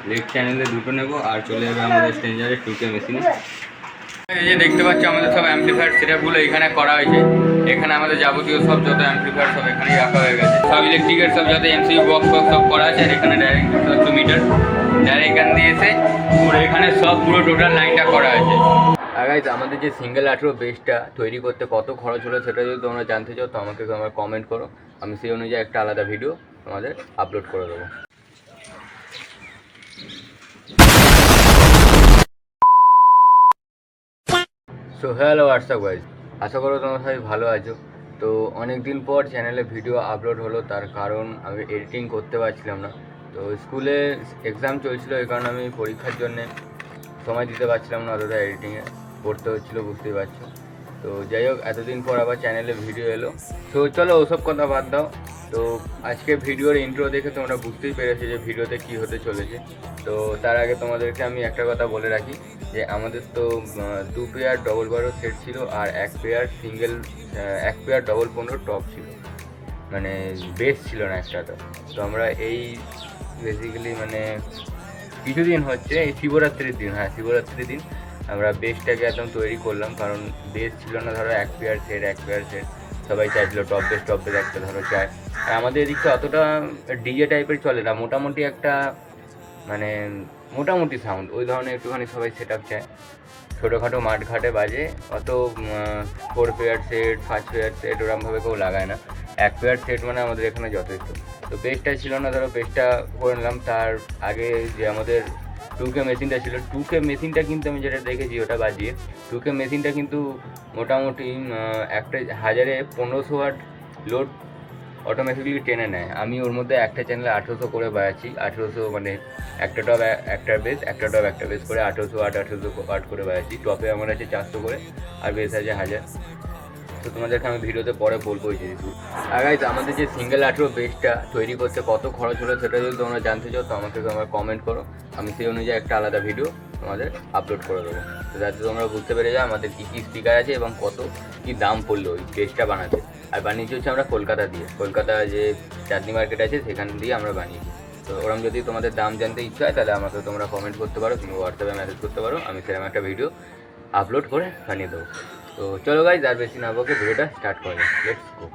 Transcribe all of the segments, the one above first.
Left channel दुटो नेब और चले जाए हमारे स्ट्रेंजारे 2K मेशिने। এই যে দেখতে পাচ্ছ আমাদের সব অ্যাম্পলিফায়ার সেটআপগুলো এখানে করা হয়েছে। এখানে আমাদের যাবতীয় সব যত অ্যাম্পলিফায়ার সব এখানেই রাখা হয়ে গেছে। সব ইলেকট্রিকের সব যত এমসিবি বক্স সব করা আছে। আর এখানে ডাইরেক্ট 100 মিটার ডাইরেক্ট এখান দিয়ে এসে পুরো এখানে সব পুরো টোটাল লাইনটা করা আছে। আর গাইস আমাদের যে সিঙ্গেল 18 বেসটা তৈরি করতে কত খরচ হলো সেটা যদি তোমরা জানতে চাও তো আমাকে তোমরা কমেন্ট করো, আমি সেই অনুযায়ী একটা আলাদা ভিডিও তোমাদের আপলোড করে দেবো। সো হ্যালো হোয়াটসঅ্যাপ গাইজ, আশা করো তোমরা সবাই ভালো আছো। তো অনেক দিন পর চ্যানেলে ভিডিও আপলোড হলো, তার কারণ আমি এডিটিং করতে পারছিলাম না। তো স্কুলে এক্সাম চলছিল, এই কারণে আমি পরীক্ষার জন্যে সময় দিতে পারছিলাম না, অতটা এডিটিংয়ে করতে হচ্ছিলো, বুঝতেই পারছো। তো যাই হোক, এতদিন পর আবার চ্যানেলে ভিডিও এলো। তো চলো ওসব কথা বাদ দাও। তো আজকে ভিডিওর ইন্ট্রো দেখে তোমরা বুঝতেই পেরেছো যে ভিডিওতে কী হতে চলেছে। তো তার আগে তোমাদেরকে আমি একটা কথা বলে রাখি যে আমাদের তো 2 পেয়ার ডবল বারো সেট ছিল আর 1 পেয়ার ডবল 15 টপ ছিল, মানে বেস ছিল না একটা। তো আমরা এই বেসিক্যালি মানে কিছুদিন হচ্ছে এই শিবরাত্রির দিন, শিবরাত্রির দিন আমরা বেসটাকে একদম তৈরি করলাম, কারণ বেস ছিল না। ধরো 1 পেয়ার সেট সবাই চাইছিল টপ বেস একটা ধরো চায়। আর আমাদের এদিকটা অতটা ডিজে টাইপের চলে না, মোটামুটি একটা মানে মোটামুটি সাউন্ড ওই ধরনের একটুখানি সবাই সেট আপ চায়। ছোটোখাটো মাঠঘাটে বাজে, অত 4 পেয়ার সেট 5 পেয়ার সেট ওরমভাবে কেউ লাগায় না। 1 পেয়ার সেট মানে আমাদের এখানে যথেষ্ট। তো বেসটা ছিল না, ধরো বেসটা করে নিলাম। তার আগে যে আমাদের 2K মেশিনটা ছিল, 2K মেশিনটা কিন্তু আমি যেটা দেখেছি ওটা বাজিয়ে 2K মেশিনটা কিন্তু মোটামুটি একটা 1500 ওয়াট লোড অটোমেটিকলি টেনে নেয়। আমি ওর মধ্যে একটা চ্যানেলে 1800 করে বাজাচ্ছি। 1800 মানে একটা টপ একটা বেস করে 1800 ওয়াট করে বাজাচ্ছি। টপে আমার আছে 400 করে আর বেস আছে 1000। তো তোমাদেরকে আমি ভিডিওতে পরে বলবো এই জিনিস। আর গাইস আমাদের যে সিঙ্গেল 18 বেসটা তৈরি করতে কত খরচ হলো সেটা যদি তোমরা জানতে চাও তো আমাকে তোমরা কমেন্ট করো, আমি সেই অনুযায়ী একটা আলাদা ভিডিও তোমাদের আপলোড করে দেবো। তো যাতে তোমরা বুঝতে পেরে যাও আমাদের কী কী স্পিকার আছে এবং কত কী দাম পড়লো ওই বেসটা বানাতে। আর বানিয়েছি হচ্ছে আমরা কলকাতা যে চাঁদনি মার্কেট আছে সেখান দিয়ে আমরা বানিয়েছি। তো ওরকম যদি তোমাদের দাম জানতে ইচ্ছা হয় তাহলে আমাকে তোমরা কমেন্ট করতে পারো কিংবা হোয়াটসঅ্যাপে মেসেজ করতে পারো, আমি সেরকম একটা ভিডিও আপলোড করে বানিয়ে দেবো। তো চলো গাইজ, আর বেশি না বকে ভিডিওটা স্টার্ট করা যাক, লেটস গো।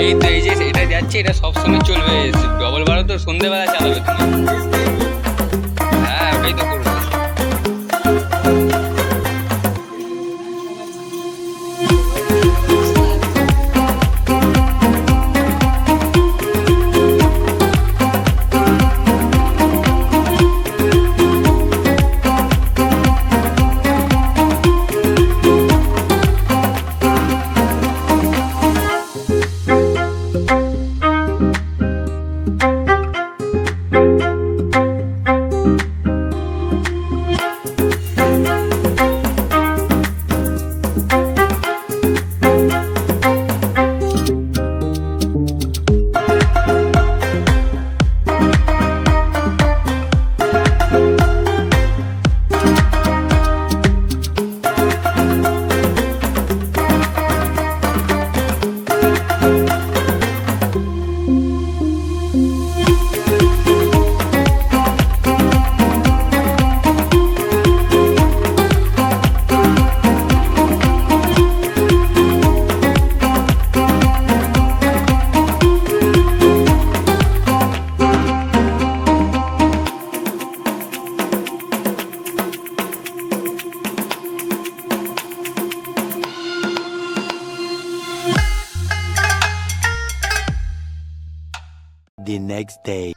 এই তো এই যে এটা যাচ্ছে, এটা সবসময় চলবে। ডবল বারো তো সন্ধ্যেবেলা চালাবে তুমি। হ্যাঁ ওটাই তো করবো। next day.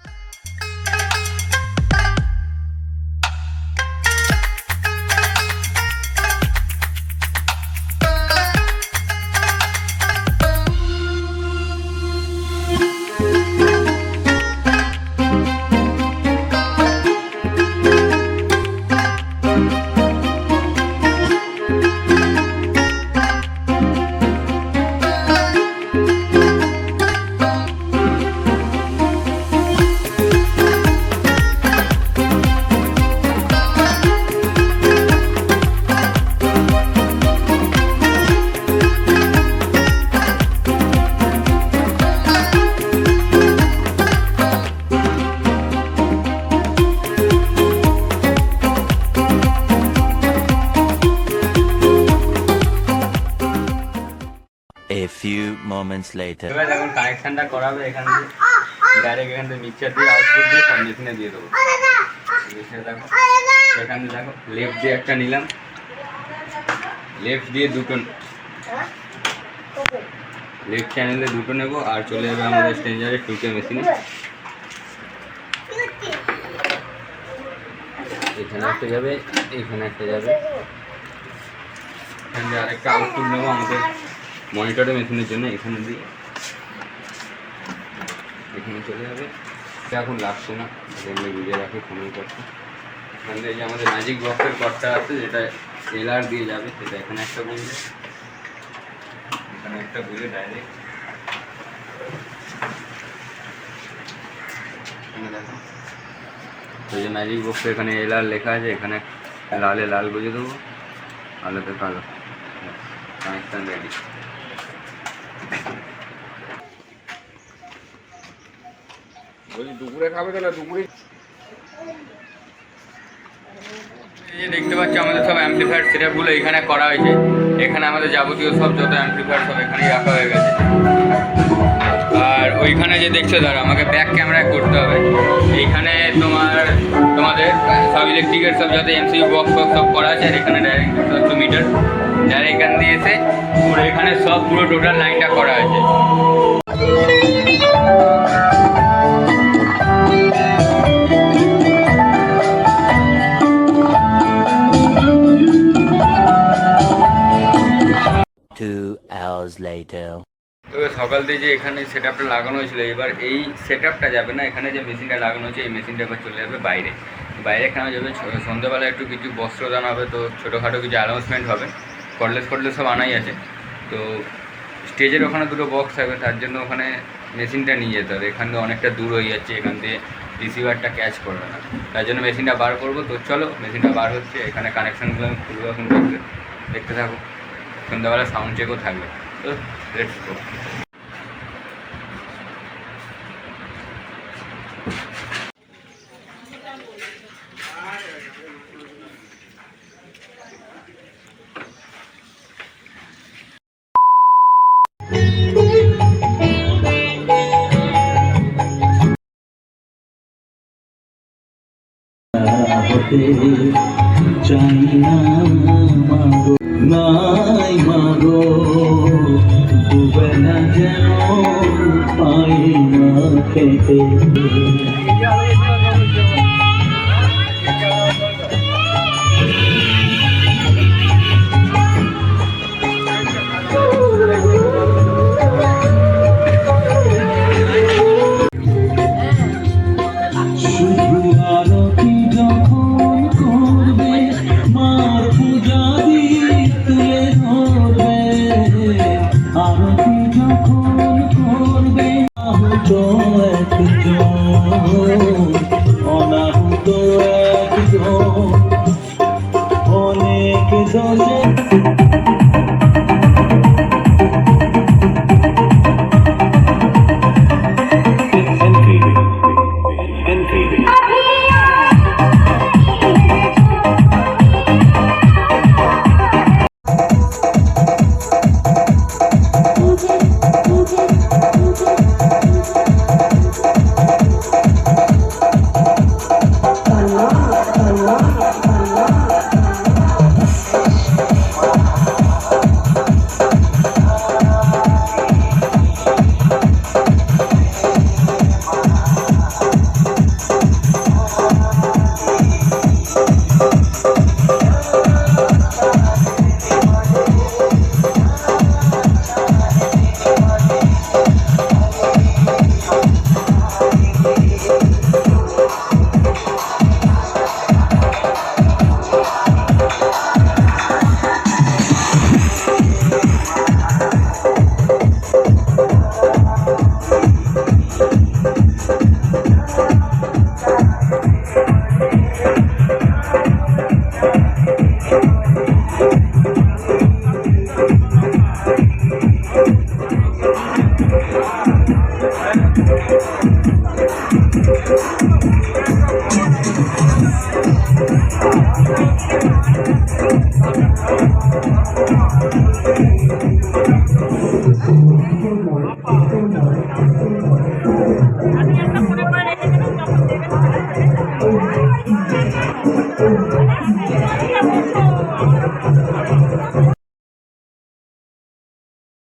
A few moments later. এবার এখন কানেকশনটা করাবে এখান থেকে ডাইরেক্ট এখান থেকে মিক্সার দিয়ে আউটপুট দিয়ে সব মেশিনে দিয়ে দেবো। মেশিনে দেখো এখানে দেখো লেফট দিয়ে একটা নিলাম, লেফট দিয়ে দুটো, লেফট চ্যানেলে দুটো নেবো আর চলে যাবে আমাদের স্ট্রেঞ্জারের 2K মেশিনে। এখানে একটা যাবে, এখানে একটা যাবে, এখানে আরেকটা আউটপুট নেবো আমাদের মনিটরের মেশিনের জন্য, এখানে দিয়ে এখানে চলে যাবে। এখন লাগছে না, এগুলো বুঝে রাখি ফোনের করতে। এখান থেকে যে আমাদের ম্যাজিক বক্সের কর্ডটা আছে যেটা এলআর দিয়ে যাবে, সেটা এখানে একটা বুঝবে, এখানে একটা বুঝে ডাইরেক্ট এখানে দেখো ওই যে ম্যাজিক বক্সে এখানে এলআর লেখা আছে, এখানে লালে লাল বুঝে দেবো, আলোতে কালো, কানেকশন রেডি। দুপুরে খাবে তো না? দুপুরে দেখতে পাচ্ছি আমাদের সব অ্যাম্পলিফায়ার সেটআপগুলো এখানে করা হয়েছে। এখানে আমাদের যাবতীয় সব যত অ্যাম্পলিফায়ার সব এখানেই রাখা হয়ে গেছে। আর ওইখানে যে দেখছো ধরো আমাকে ব্যাক ক্যামেরা করতে হবে, এইখানে তোমাদের সব ইলেকট্রিকের সব যত এমসিবি বক্স সব করা আছে। আর এখানে ডাইরেক্ট মিটার ডাইরেক্ট এখান দিয়ে এসে পুরো এখানে সব পুরো টোটাল লাইনটা করা আছে। সকাল থেকে যে এখানে সেট আপটা লাগানো হয়েছিল, এবার এই সেট আপটা যাবে না, এখানে যে মেশিনটা লাগানো হয়েছে এই মেশিনটা এবার চলে যাবে বাইরে। বাইরে এখানে যাবে সন্ধ্যাবেলা একটু কিছু বস্ত্রদান হবে, তো ছোটোখাটো কিছু অ্যানাউন্সমেন্ট হবে, কর্ডলেস সব আনাই আছে। তো স্টেজের ওখানে দুটো বক্স থাকবে, তার জন্য ওখানে মেশিনটা নিয়ে যেতে হবে। এখান থেকে অনেকটা দূর হয়ে যাচ্ছে, এখান থেকে রিসিভারটা ক্যাচ করবে না, তার জন্য মেশিনটা বার করবো। তো চলো মেশিনটা বার হচ্ছে, এখানে কানেকশানগুলো আমি খুলবো, এখন দেখতে থাকো। সন্ধ্যাবেলা সাউন্ড চেকও থাকবে, তো লেটস গো। চাই না মাগো, নাই মাগো, দুবেলা যেন পাই না খেতে। একটা ফোনে করে রেখে দেবেন, যখন দেবেন তখন